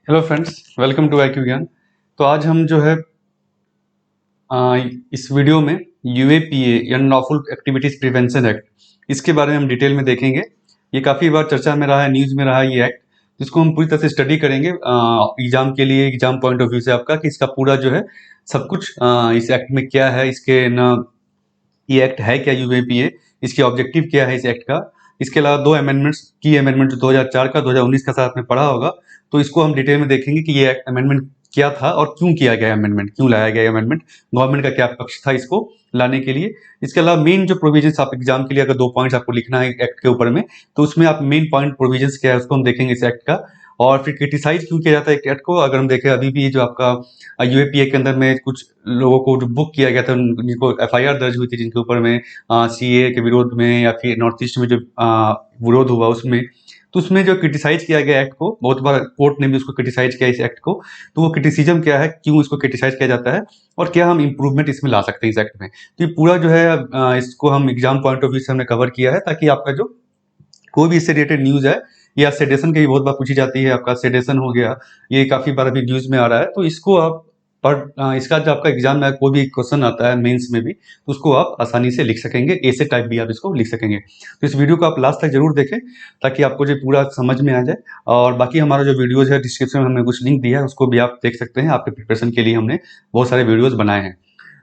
Hello friends, welcome to IQ Gyan. तो आज हम जो है इस वीडियो में यूएपीए या अनलॉफुल एक्टिविटीज प्रिवेंशन एक्ट, इसके बारे में हम डिटेल में देखेंगे। ये काफ़ी बार चर्चा में रहा है, न्यूज़ में रहा है ये एक्ट, जिसको हम पूरी तरह से स्टडी करेंगे एग्जाम के लिए, एग्जाम पॉइंट ऑफ व्यू से आपका, कि इसका पूरा जो है सब कुछ इस एक्ट में क्या है, इसके न ये एक्ट है क्या यूएपीए, इसके ऑब्जेक्टिव क्या है इस एक्ट का। इसके अलावा दो अमेंडमेंट्स की अमेंडमेंट जो 2004 का 2019 का साथ में पढ़ा होगा, तो इसको हम डिटेल में देखेंगे कि ये अमेंडमेंट क्या था और क्यों किया गया अमेंडमेंट, क्यों लाया गया अमेंडमेंट, गवर्नमेंट का क्या पक्ष था इसको लाने के लिए। इसके अलावा मेन जो प्रोविजंस, आप एग्जाम के लिए अगर 2 पॉइंट्स आपको लिखना है एक्ट के ऊपर में, तो उसमें आप मेन पॉइंट प्रोविजंस क्या है उसको हम देखेंगे इस एक्ट का। और फिर क्रिटिसाइज क्यों किया जाता है एक्ट को, अगर हम देखें अभी भी जो आपका यूएपीए के अंदर में कुछ लोगों को जो बुक किया गया था, जिनको एफआईआर दर्ज हुई थी, जिनके ऊपर में सीए के विरोध में या फिर नॉर्थ ईस्ट में जो विरोध हुआ उसमें, तो उसमें जो क्रिटिसाइज किया गया एक्ट को, बहुत बार कोर्ट ने भी उसको क्रिटिसाइज किया इस एक्ट को। तो वो क्रिटिसिज्म क्या है, क्यों इसको क्रिटिसाइज किया जाता है, और क्या हम इम्प्रूवमेंट इसमें ला सकते हैं इस एक्ट में। तो ये पूरा जो है इसको हम एग्जाम पॉइंट ऑफ व्यू से हमने कवर किया है, ताकि आपका जो कोई भी इससे रिलेटेड न्यूज है, या सेडेशन की भी बहुत बार पूछी जाती है, आपका सेडेशन हो गया, ये काफी बार अभी न्यूज में आ रहा है, तो इसको आप इसका जो आपका एग्जाम में कोई भी क्वेश्चन आता है मेंस में भी, तो उसको आप आसानी से लिख सकेंगे, ऐसे टाइप भी आप इसको लिख सकेंगे। तो इस वीडियो को आप लास्ट तक जरूर देखें, ताकि आपको जो पूरा समझ में आ जाए। और बाकी हमारा जो वीडियोज है, डिस्क्रिप्शन में हमने कुछ लिंक दिया है, उसको भी आप देख सकते हैं। आपके प्रिपरेशन के लिए हमने बहुत सारे वीडियोज बनाए हैं।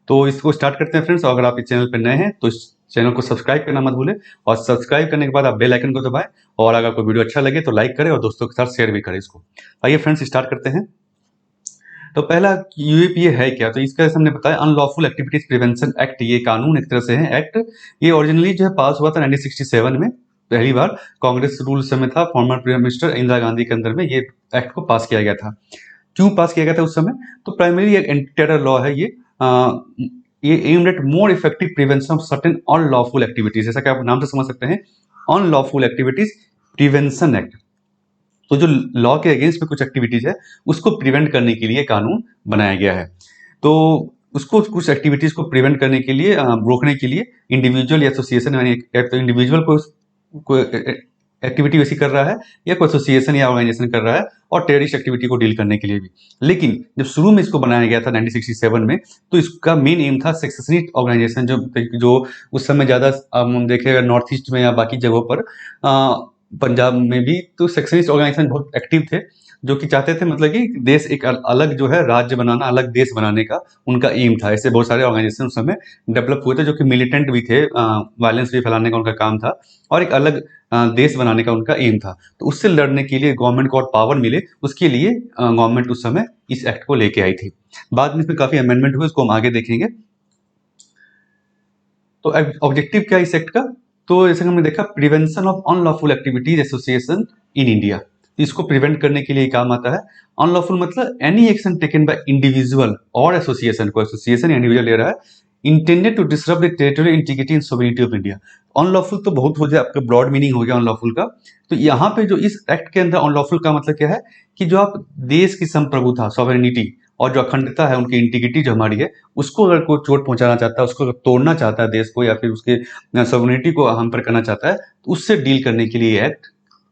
तो इसको स्टार्ट करते हैं फ्रेंड्स। और अगर आप इस चैनल पर नए हैं तो इस चैनल को सब्सक्राइब करना मत भूलें, और सब्सक्राइब करने के बाद आप बेल आइकन को दबाएं, और अगर कोई वीडियो अच्छा लगे तो लाइक करें और दोस्तों के साथ शेयर भी करें इसको। आइए फ्रेंड्स, स्टार्ट करते हैं। तो पहला यूएपीए है क्या, तो इसका हमने बताया अनलॉफुल एक्टिविटीज प्रिवेंशन एक्ट। ये कानून एक तरह से है, एक्ट। ये ओरिजिनली जो है पास हुआ था 1967 में, पहली बार कांग्रेस रूल समय था, former prime minister Indira Gandhi के अंदर में ये एक्ट को पास किया गया था। क्यों पास किया गया था उस समय, तो प्राइमरी एक एंटी टेरर लॉ है ये aimed at more effective prevention of certain unlawful activities, जैसा कि आप नाम से समझ सकते हैं, अनलॉफुल एक्टिविटीज प्रिवेंशन एक्ट। तो जो लॉ के अगेंस्ट में कुछ एक्टिविटीज है, उसको प्रिवेंट करने के लिए कानून बनाया गया है। तो उसको कुछ एक्टिविटीज को प्रिवेंट करने के लिए, रोकने के लिए, इंडिविजुअल या एसोसिएशन, यानी तो इंडिविजुअल को एक्टिविटी वैसी कर रहा है, या कोई एसोसिएशन या ऑर्गेनाइजेशन कर रहा है, और टेररिस्ट एक्टिविटी को डील करने के लिए भी। लेकिन जब शुरू में इसको बनाया गया था 1967 में, तो इसका मेन एम था सेक्सेशनिस्ट ऑर्गेनाइजेशन, जो उस समय ज्यादा हम देखें नॉर्थ ईस्ट में या बाकी जगहों पर, पंजाब में भी, तो सेक्शनिस्ट ऑर्गेनाइजेशन बहुत एक्टिव थे, जो कि चाहते थे मतलब कि देश एक अलग जो है राज्य बनाना, अलग देश बनाने का उनका एम था। ऐसे बहुत सारे ऑर्गेनाइजेशन उस समय डेवलप हुए थे, जो कि मिलिटेंट भी थे, वायलेंस भी फैलाने का उनका काम था, और एक अलग देश बनाने का उनका एम था। तो उससे लड़ने के लिए गवर्नमेंट को और पावर मिले, उसके लिए गवर्नमेंट उस समय इस एक्ट को लेके आई थी। बाद में इसमें काफी अमेंडमेंट हुए, उसको हम आगे देखेंगे। तो ऑब्जेक्टिव क्या है इस एक्ट का, तो जैसे हमने देखा, prevention of unlawful activities association in India, इसको प्रिवेंट करने के लिए काम आता है। अनलॉफुल मतलब any action taken by individual और एसोसिएशन, को एसोसिएशन या इंडिविजुअल ले रहा है, intended to disrupt the territorial integrity and sovereignty of India. Unlawful तो बहुत हो जाए, आपका ब्रॉड मीनिंग हो गया अनलॉफुल का। तो यहाँ पे जो इस एक्ट के अंदर अनलॉफुल का मतलब क्या है, कि जो आप देश की संप्रभुता, सॉवरेनिटी, और जो अखंडता है, उनकी इंटीग्रिटी जो हमारी है, उसको अगर कोई चोट पहुंचाना चाहता है, उसको अगर तोड़ना चाहता है देश को, या फिर उसके सॉवरेनिटी को हम पर करना चाहता है, तो उससे डील करने के लिए एक्ट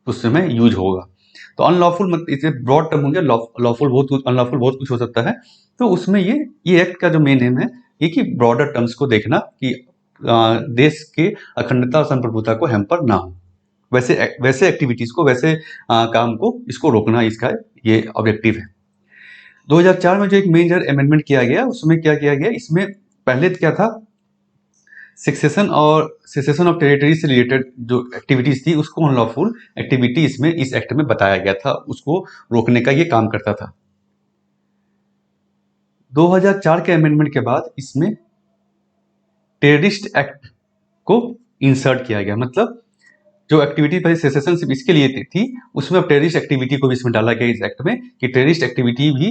उस समय यूज होगा। तो अनलॉफुल मतलब इसे ब्रॉड टर्म हो गया, लॉफुल बहुत कुछ, अनलॉफुल बहुत कुछ हो सकता है। तो उसमें ये एक्ट का जो मेन एम है, ये कि ब्रॉडर टर्म्स को देखना, कि देश के अखंडता और संप्रभुता को हैम्पर ना हो, वैसे एक्टिविटीज को, वैसे काम को, इसको रोकना, इसका ये ऑब्जेक्टिव है। 2004 में जो एक मेजर अमेंडमेंट किया गया, उसमें क्या किया गया, इसमें पहले क्या था, सेसेशन ऑफ टेरिटरी से रिलेटेड जो एक्टिविटीज थी, उसको अनलॉफुल एक्टिविटी इसमें इस एक्ट में बताया गया था, उसको रोकने का ये काम करता था। 2004 के अमेंडमेंट के बाद इसमें टेररिस्ट एक्ट को इंसर्ट किया गया, मतलब जो एक्टिविटी पहले सेसेशन सिर्फ इसके लिए थी, उसमें अब टेररिस्ट एक्टिविटी को भी इसमें डाला गया इस एक्ट में, कि टेररिस्ट एक्टिविटी भी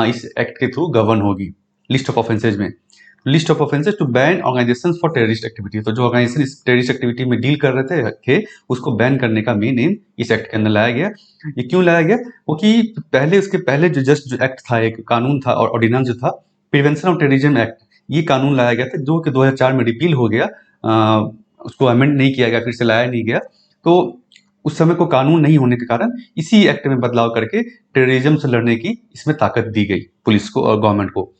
इस एक्ट के थ्रू गवर्न होगी लिस्ट ऑफ ऑफेंसेज में। List of offences to ban organisations for terrorist activity, तो जो ऑर्गेनाइजेशन इस टेररिस्ट एक्टिविटी में डील कर रहे थे उसको बैन करने का मेन एम इस एक्ट के अंदर लाया गया। ये क्यों लाया गया, क्योंकि पहले, उसके पहले जो एक्ट था, एक कानून था और ऑर्डिनेंस जो था, प्रिवेंशन ऑफ टेररिज्म एक्ट, ये कानून लाया गया था, जो कि 2004 में रिपील हो गया, उसको अमेंड नहीं किया गया, फिर से लाया नहीं गया। तो उस समय को कानून नहीं होने के कारण इसी एक्ट में बदलाव करके टेररिज्म से लड़ने की इसमें ताकत दी गई पुलिस को और गवर्नमेंट को।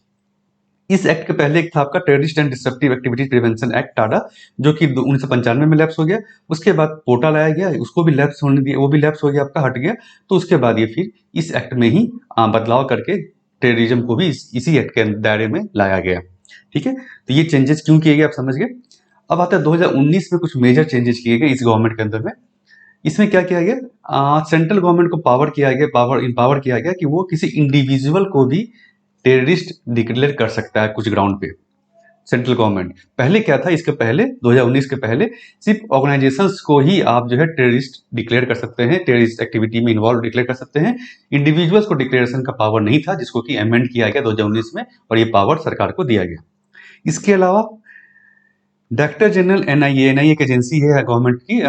इस एक्ट के पहले एक था आपका terrorist and disruptive activity prevention act Tada, जो कि 1995 में लैप्स हो गया। उसके बाद पोटा लाया गया, उसको भी लैप्स होने दिया, वो भी लैप्स हो गया आपका, हट गया। तो उसके बाद ये फिर इस एक्ट में ही बदलाव करके टेररिज्म को भी इसी एक्ट के दायरे में लाया गया। ठीक है, तो ये चेंजेस क्यों किए गए आप समझ गए। अब आता है 2019 में कुछ मेजर चेंजेस किए गए इस गवर्नमेंट के अंदर में। इसमें क्या किया गया, सेंट्रल गवर्नमेंट को पावर इम्पावर किया गया कि वो किसी इंडिविजुअल को भी टेररिस्ट डिक्लेयर कर सकता है कुछ ग्राउंड पे। सेंट्रल गवर्नमेंट, पहले क्या था, इसके पहले 2019 के पहले सिर्फ ऑर्गेनाइजेशंस को ही आप जो है टेररिस्ट डिक्लेयर कर सकते हैं, टेररिस्ट एक्टिविटी में इन्वॉल्व डिक्लेयर कर सकते हैं। इंडिविजुअल्स को डिक्लेरेशन का पावर नहीं था, जिसको कि अमेंड किया गया 2019 में, और ये पावर सरकार को दिया गया। इसके अलावा डायरेक्टर जनरल एनआईए एक एजेंसी है गवर्नमेंट की,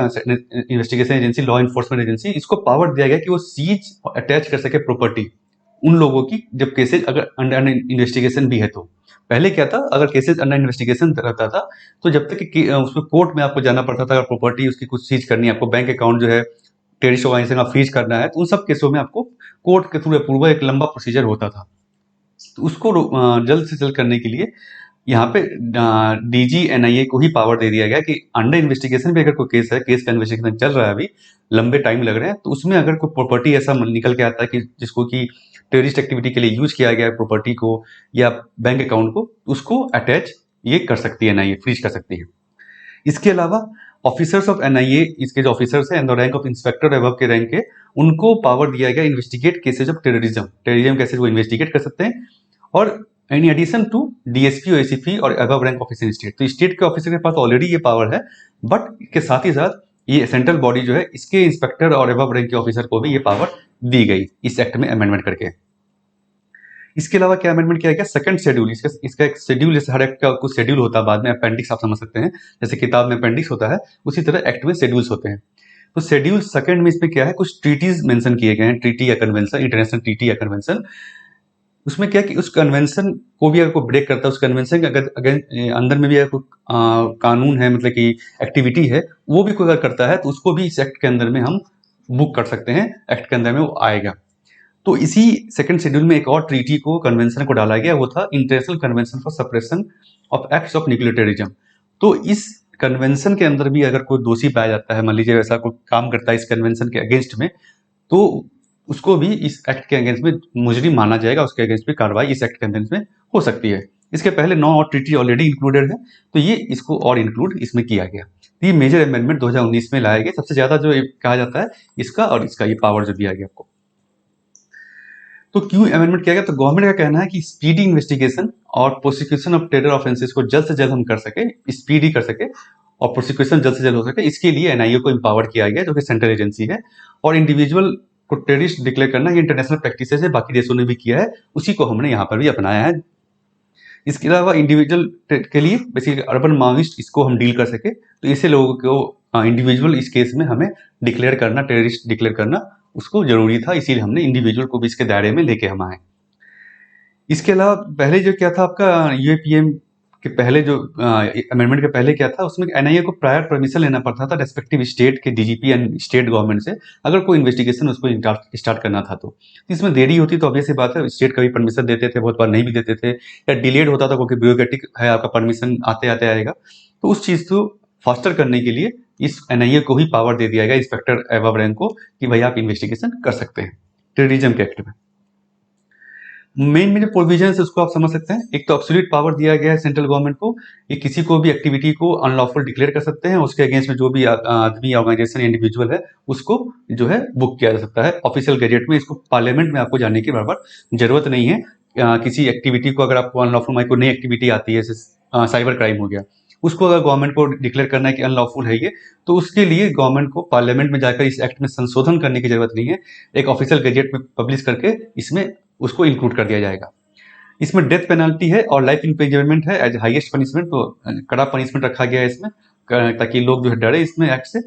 investigation agency, law enforcement agency, इसको पावर दिया गया कि वो सीज और अटैच कर सके प्रॉपर्टी उन लोगों की जब केसेज अगर अंडर इन्वेस्टिगेशन भी है। तो पहले क्या था, अगर केसेज अंडर इन्वेस्टिगेशन रहता था तो जब तक कि उसमें कोर्ट में आपको जाना पड़ता था, अगर प्रॉपर्टी उसकी कुछ सीज करनी है, आपको बैंक अकाउंट जो है टेररिस्ट ऑर्गेनाइजेशन का फ्रीज करना है, तो उन सब केसों में आपको कोर्ट के थ्रू अप्रूवल एक लंबा प्रोसीजर होता था। तो उसको जल्द से जल्द करने के लिए यहाँ पे डीजी एनआईए को ही पावर दे दिया गया कि अंडर इन्वेस्टिगेशन भी अगर कोई केस है, केस का इन्वेस्टिगेशन चल रहा है, अभी लंबे टाइम लग रहे हैं, तो उसमें अगर कोई प्रॉपर्टी ऐसा निकल के आता है कि जिसको कि टेररिस्ट एक्टिविटी के लिए यूज किया गया है प्रॉपर्टी को या बैंक अकाउंट को, उसको अटैच ये कर सकती है एनआईए, फ्रीज कर सकती है। इसके अलावा ऑफिसर्स ऑफ एनआईए, इसके जो ऑफिसर्स हैं in the rank of inspector above के रैंक के, उनको पावर दिया गया investigate cases of terrorism cases वो इन्वेस्टिगेट कर सकते हैं। और इन एडिशन टू डीएसपी और एसीपी और above rank officer in state, तो स्टेट के ऑफिसर के पास ऑलरेडी ये पावर है, बट इसके साथ ही साथ ये सेंट्रल बॉडी जो है, इसके इंस्पेक्टर और अबव रैंक के ऑफिसर को भी ये पावर दी गई इस एक्ट में अमेंडमेंट करके। इसके अलावा क्या अमेंडमेंट किया गया, सेकंड शेड्यूल, इसका एक शेड्यूल, जैसे हर एक्ट का कुछ शेड्यूल होता है, बाद में अपेंडिक्स आप समझ सकते हैं, जैसे किताब में अपेंडिक्स होता है, उसी तरह एक्ट में शेड्यूल्स होते हैं। तो शेड्यूल सेकंड में इसमें क्या है, कुछ ट्रीटीज मेंशन किए गए हैं, ट्रीटी या कन्वेंशन, इंटरनेशनल ट्रीटी या कन्वेंशन। उसमें क्या कि उस कन्वेंशन को भी अगर कोई ब्रेक करता है, उस कन्वेंशन के अगर अंदर में भी अगर कोई कानून है, मतलब कि एक्टिविटी है, वो भी कोई अगर करता है, तो उसको भी इस एक्ट के अंदर में हम बुक कर सकते हैं, एक्ट के अंदर में वो आएगा। तो इसी सेकंड शेड्यूल में एक और ट्रीटी को, कन्वेंशन को डाला गया, वो था international convention for suppression of acts of nuclear terrorism. तो इस कन्वेंशन के अंदर भी अगर कोई दोषी पाया जाता है, मान लीजिए वैसा कोई काम करता है इस कन्वेंशन के अगेंस्ट में, तो उसको भी इस एक्ट के अगेंस्ट में मुजरिम माना जाएगा, उसके अगेंस्ट भी कार्रवाई इस एक्ट के अगेंस्ट में हो सकती है। इसके पहले 9 और ट्रीटी ऑलरेडी इंक्लूडेड है, तो ये इसको और इंक्लूड इसमें किया गया। ये मेजर अमेंडमेंट 2019 में लाया गया, सबसे ज्यादा जो कहा जाता है इसका, और इसका ये पावर जो दिया गया आपको। तो क्यों अमेंडमेंट किया गया, तो गवर्नमेंट का कहना है कि स्पीडी इन्वेस्टिगेशन और प्रोसिक्यूशन ऑफ टेरर ऑफेंसेस को जल्द से जल्द हम कर सके, स्पीडी कर सके, और प्रोसिक्यूशन जल्द से जल्द हो सके, इसके लिए एनआईए को एम्पावर किया गया, जो कि सेंट्रल एजेंसी है। और इंडिविजुअल को टेररिस्ट डिक्लेयर करना, ये इंटरनेशनल प्रैक्टिस है, बाकी देशों ने भी किया है, उसी को हमने यहाँ पर भी अपनाया है। इसके अलावा इंडिविजुअल के लिए बेसिकली अर्बन माओइस्ट, इसको हम डील कर सके, तो ऐसे लोगों को इंडिविजुअल इस केस में हमें डिक्लेयर करना, टेररिस्ट डिक्लेयर करना उसको जरूरी था, इसीलिए हमने इंडिविजुअल को भी इसके दायरे में लेके हम आए। इसके अलावा पहले जो क्या था आपका, यूएपीएम के पहले जो अमेंडमेंट के पहले क्या था, उसमें एनआईए को प्रायर परमिशन लेना पड़ता था रेस्पेक्टिव स्टेट के डीजीपी एंड स्टेट गवर्नमेंट से, अगर कोई इन्वेस्टिगेशन उसको स्टार्ट करना था। तो इसमें देरी होती तो ऑब्वियस सी बात है, स्टेट कभी परमिशन देते थे, बहुत बार नहीं भी देते थे, या डिलेड होता था क्योंकि ब्यूरोक्रेटिक है, आपका परमिशन आते आते आएगा। तो उस चीज को फास्टर करने के लिए इस एनआईए को ही पावर दे दिया गया, इंस्पेक्टर अबव रैंक को, कि भाई आप इन्वेस्टिगेशन कर सकते हैं टेररिज्म के एक्ट में। मेन जो प्रोविजन है उसको आप समझ सकते हैं। एक तो एब्सोल्यूट पावर दिया गया है सेंट्रल गवर्नमेंट को, ये किसी को भी एक्टिविटी को अनलॉफुल डिक्लेयर कर सकते हैं, उसके अगेंस्ट में जो भी आदमी, ऑर्गेनाइजेशन, इंडिविजुअल है, उसको जो है बुक किया जा सकता है ऑफिशियल गैजेट में। इसको पार्लियामेंट में आपको जाने की बराबर जरूरत नहीं है। किसी एक्टिविटी को अगर आपको अनलॉफुल, कोई नई एक्टिविटी आती है, जैसे साइबर क्राइम हो गया, उसको अगर गवर्नमेंट को डिक्लेयर करना है कि अनलॉफुल है ये, तो उसके लिए गवर्नमेंट को पार्लियामेंट में जाकर इस एक्ट में संशोधन करने की जरूरत नहीं है, एक ऑफिशियल गैजेट में पब्लिश करके इसमें उसको इंक्लूड कर दिया जाएगा। इसमें डेथ पेनल्टी है और लाइफ इम्प्रिजनमेंट है एज हाईएस्ट पनिशमेंट, तो कड़ा पनिशमेंट रखा गया है इसमें, ताकि लोग जो है डरे इसमें एक्ट से।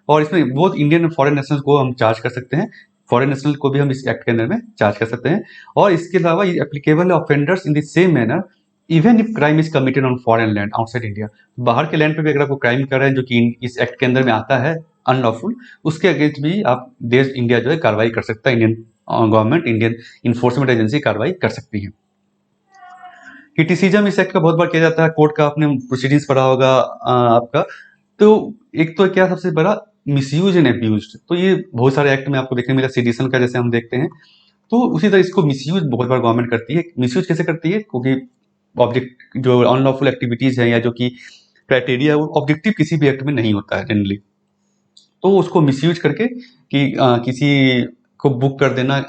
और इसमें बोथ इंडियन और फॉरेन नेशनल को हम चार्ज कर सकते हैं, फॉरेन नेशनल को भी हम इस एक्ट के अंदर में चार्ज कर सकते हैं। और इसके अलावा ये एप्लीकेबल है offenders in the same manner even if crime is committed on foreign land outside India. बाहर के लैंड पे भी अगर आपको क्राइम कर रहे हैं जो कि इस एक्ट के अंदर में आता है, अनलॉफुल, उसके अगेंस्ट भी आप देश इंडिया जो है कार्रवाई कर सकता है, Indian government, Indian enforcement agency कार्रवाई कर सकती है। क्रिटिसिज्म इस एक्ट का बहुत बार किया जाता है, कोर्ट का आपने प्रोसीडिंग्स पढ़ा होगा आपका। तो एक तो क्या सबसे बड़ा मिसयूज एंड अब्यूज, तो ये बहुत सारे एक्ट में आपको देखने मिला, सेडिशन का जैसे हम देखते हैं, तो उसी तरह इसको मिसयूज बहुत बार गवर्नमेंट करती है। मिसयूज कैसे करती है? क्योंकि ऑब्जेक्ट जो अनलॉफुल एक्टिविटीज है या जो कि क्राइटेरिया वो ऑब्जेक्टिव किसी भी एक्ट में नहीं होता है जनरली, तो उसको मिसयूज करके कि किसी को बुक कर देना,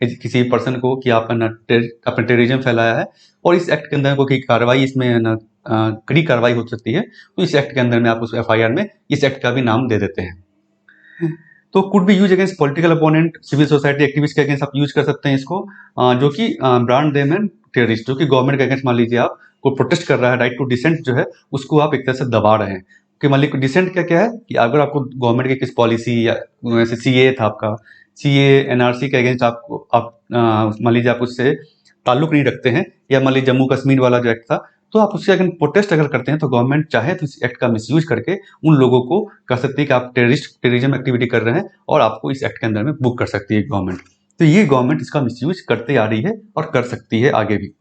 किसी पर्सन को कि आपने टेररिज्म फैलाया है और इस एक्ट के अंदर कोई कार्रवाई इसमें ना कड़ी कार्रवाई हो सकती है, तो इस एक्ट के अंदर में आप उस एफआईआर में इस एक्ट का भी नाम दे देते हैं। तो could be use against political opponent, civil society activist के अगेंस्ट आप यूज कर सकते हैं इसको, जो कि ब्रांड देम एंड टेररिस्ट, जो कि गवर्नमेंट के अगेंस्ट मान लीजिए आप कोई प्रोटेस्ट कर रहा है, राइट टू डिसेंट जो है उसको आप एक तरह से दबा रहे हैं कि मान लीजिए डिसेंट क्या क्या है कि अगर आपको गवर्नमेंट की किस पॉलिसी या जैसे सीए था आपका, सीए एनआरसी के अगेंस्ट आपको आप मान लीजिए आप उससे ताल्लुक नहीं रखते हैं, या मान लीजिए जम्मू कश्मीर वाला जो एक्ट था, तो आप उससे अगर प्रोटेस्ट अगर करते हैं तो गवर्नमेंट चाहे तो इस एक्ट का मिसयूज करके उन लोगों को कह सकती है कि आप टेररिज्म एक्टिविटी कर रहे हैं और आपको इस एक्ट के अंदर में बुक कर सकती है गवर्नमेंट। तो ये गवर्नमेंट इसका मिसयूज करते आ रही है और कर सकती है आगे भी।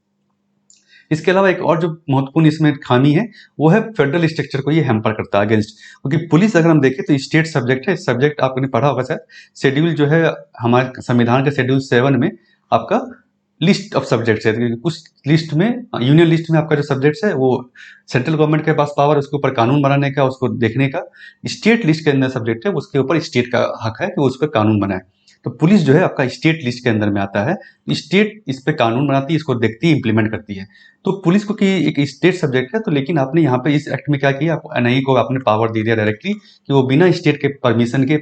इसके अलावा एक और जो महत्वपूर्ण इसमें खामी है वो है फेडरल स्ट्रक्चर को ये हैम्पर करता है अगेंस्ट, क्योंकि पुलिस अगर हम देखें तो स्टेट सब्जेक्ट है, सब्जेक्ट आपने पढ़ा होगा शायद, शेड्यूल जो है हमारे संविधान के शेड्यूल 7 में आपका लिस्ट ऑफ सब्जेक्ट्स है, उस लिस्ट में यूनियन लिस्ट में आपका जो सब्जेक्ट्स है वो सेंट्रल गवर्नमेंट के पास पावर उसके ऊपर कानून बनाने का, उसको देखने का। स्टेट लिस्ट के अंदर सब्जेक्ट है उसके ऊपर स्टेट का हक है कि वो उस पर कानून बनाए। तो पुलिस जो है आपका स्टेट लिस्ट के अंदर में आता है, स्टेट इस पे कानून बनाती है, इसको देखती है, इंप्लीमेंट करती है। तो पुलिस को कि एक स्टेट सब्जेक्ट है, तो लेकिन आपने यहाँ पे इस एक्ट में क्या किया, आपको एनआईए को आपने पावर दे दिया डायरेक्टली कि वो बिना स्टेट के परमिशन के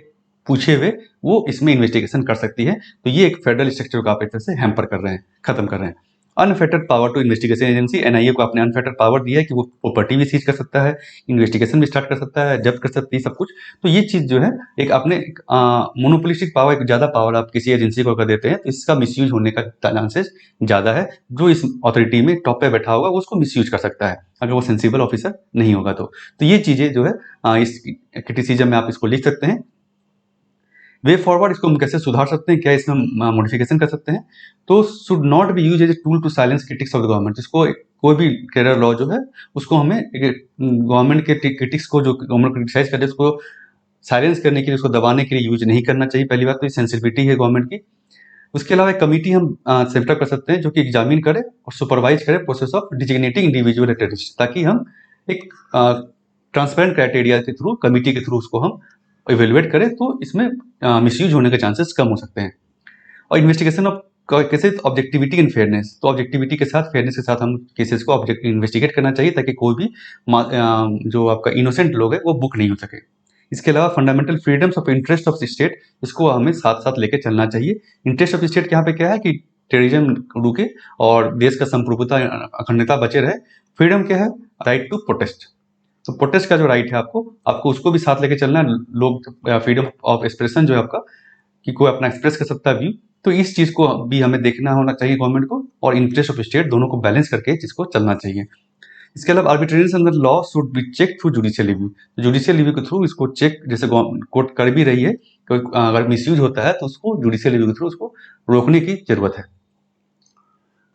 पूछे हुए वो इसमें इन्वेस्टिगेशन कर सकती है। तो ये एक फेडरल स्ट्रक्चर को आप एक तरह से हैम्पर कर रहे हैं, खत्म कर रहे हैं। Unfettered power to investigation agency, NIA को आपने अनफेटर्ड पावर दिया है कि वो प्रॉपर्टी भी सीज कर सकता है, इन्वेस्टिगेशन भी स्टार्ट कर सकता है, जब्त कर सकती है सब कुछ। तो ये चीज जो है एक आपने मोनोपोलिस्टिक पावर, एक ज्यादा पावर आप किसी एजेंसी को कर देते हैं तो इसका मिसयूज होने का चांसेस ज्यादा है। जो इस अथॉरिटी में टॉप पे बैठा होगा वो उसको मिसयूज कर सकता है अगर वो सेंसिबल ऑफिसर नहीं होगा तो ये चीजें जो है इस क्रिटिसिज्म में आप इसको लिख सकते हैं। वे फॉरवर्ड, इसको हम कैसे सुधार सकते हैं, क्या इसमें मॉडिफिकेशन कर सकते हैं? तो should not be use as a tool to silence critics of the government, जिसको कोई भी टेरर लॉ जो है उसको हमें गवर्नमेंट के क्रिटिक्स को जो गवर्नमेंट क्रिटिसाइज करते हैं उसको साइलेंस करने के लिए, उसको दबाने के लिए यूज नहीं करना चाहिए। पहली बात तो ये सेंसिटिविटी है गवर्नमेंट की। उसके अलावा एक कमिटी हम सेटअप कर सकते हैं जो कि एग्जामिन करे और सुपरवाइज करे process of designating individual terrorist, ताकि हम एक ट्रांसपेरेंट क्राइटेरिया के थ्रू, कमिटी के थ्रू उसको हम इवेलुएट करें, तो इसमें मिसयूज होने के चांसेस कम हो सकते हैं। और investigation of cases objectivity and fairness, तो ऑब्जेक्टिविटी के साथ फेयरनेस के साथ हम केसेस को इन्वेस्टिगेट करना चाहिए ताकि कोई भी जो आपका इनोसेंट लोग है वो बुक नहीं हो सके। इसके अलावा fundamental freedoms of interest of state, इसको हमें साथ साथ लेके चलना चाहिए। इंटरेस्ट ऑफ स्टेट यहाँ पे क्या है कि टेररिज्म रुके और देश का संप्रभुता अखंडता बचे रहे। फ्रीडम क्या है? राइट टू प्रोटेस्ट, तो प्रोटेस्ट का जो राइट है आपको उसको भी साथ लेके चलना है। लोग फ्रीडम ऑफ एक्सप्रेशन जो है आपका कि कोई अपना एक्सप्रेस कर सकता है व्यू, तो इस चीज को भी हमें देखना होना चाहिए गवर्नमेंट को, और इंटरेस्ट ऑफ स्टेट दोनों को बैलेंस करके जिसको चलना चाहिए। इसके अलावा arbitrariness under law should be check through judicial review, judicial review के थ्रू इसको चेक, जैसे कोर्ट कर भी रही है, अगर मिसयूज होता है तो उसको जुडिशियल रिव्यू के थ्रू उसको रोकने की जरूरत है।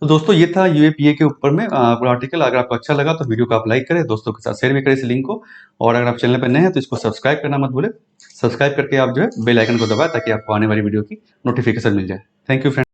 तो दोस्तों ये था यूएपीए के ऊपर में पूरा आर्टिकल। अगर आपको अच्छा लगा तो वीडियो को आप लाइक करें, दोस्तों के साथ शेयर भी करें इस लिंक को, और अगर आप चैनल पर नए हैं तो इसको सब्सक्राइब करना मत भूलें। सब्सक्राइब करके आप जो है बेल आइकन को दबाएं ताकि आपको आने वाली वीडियो की नोटिफिकेशन मिल जाए। Thank you friend.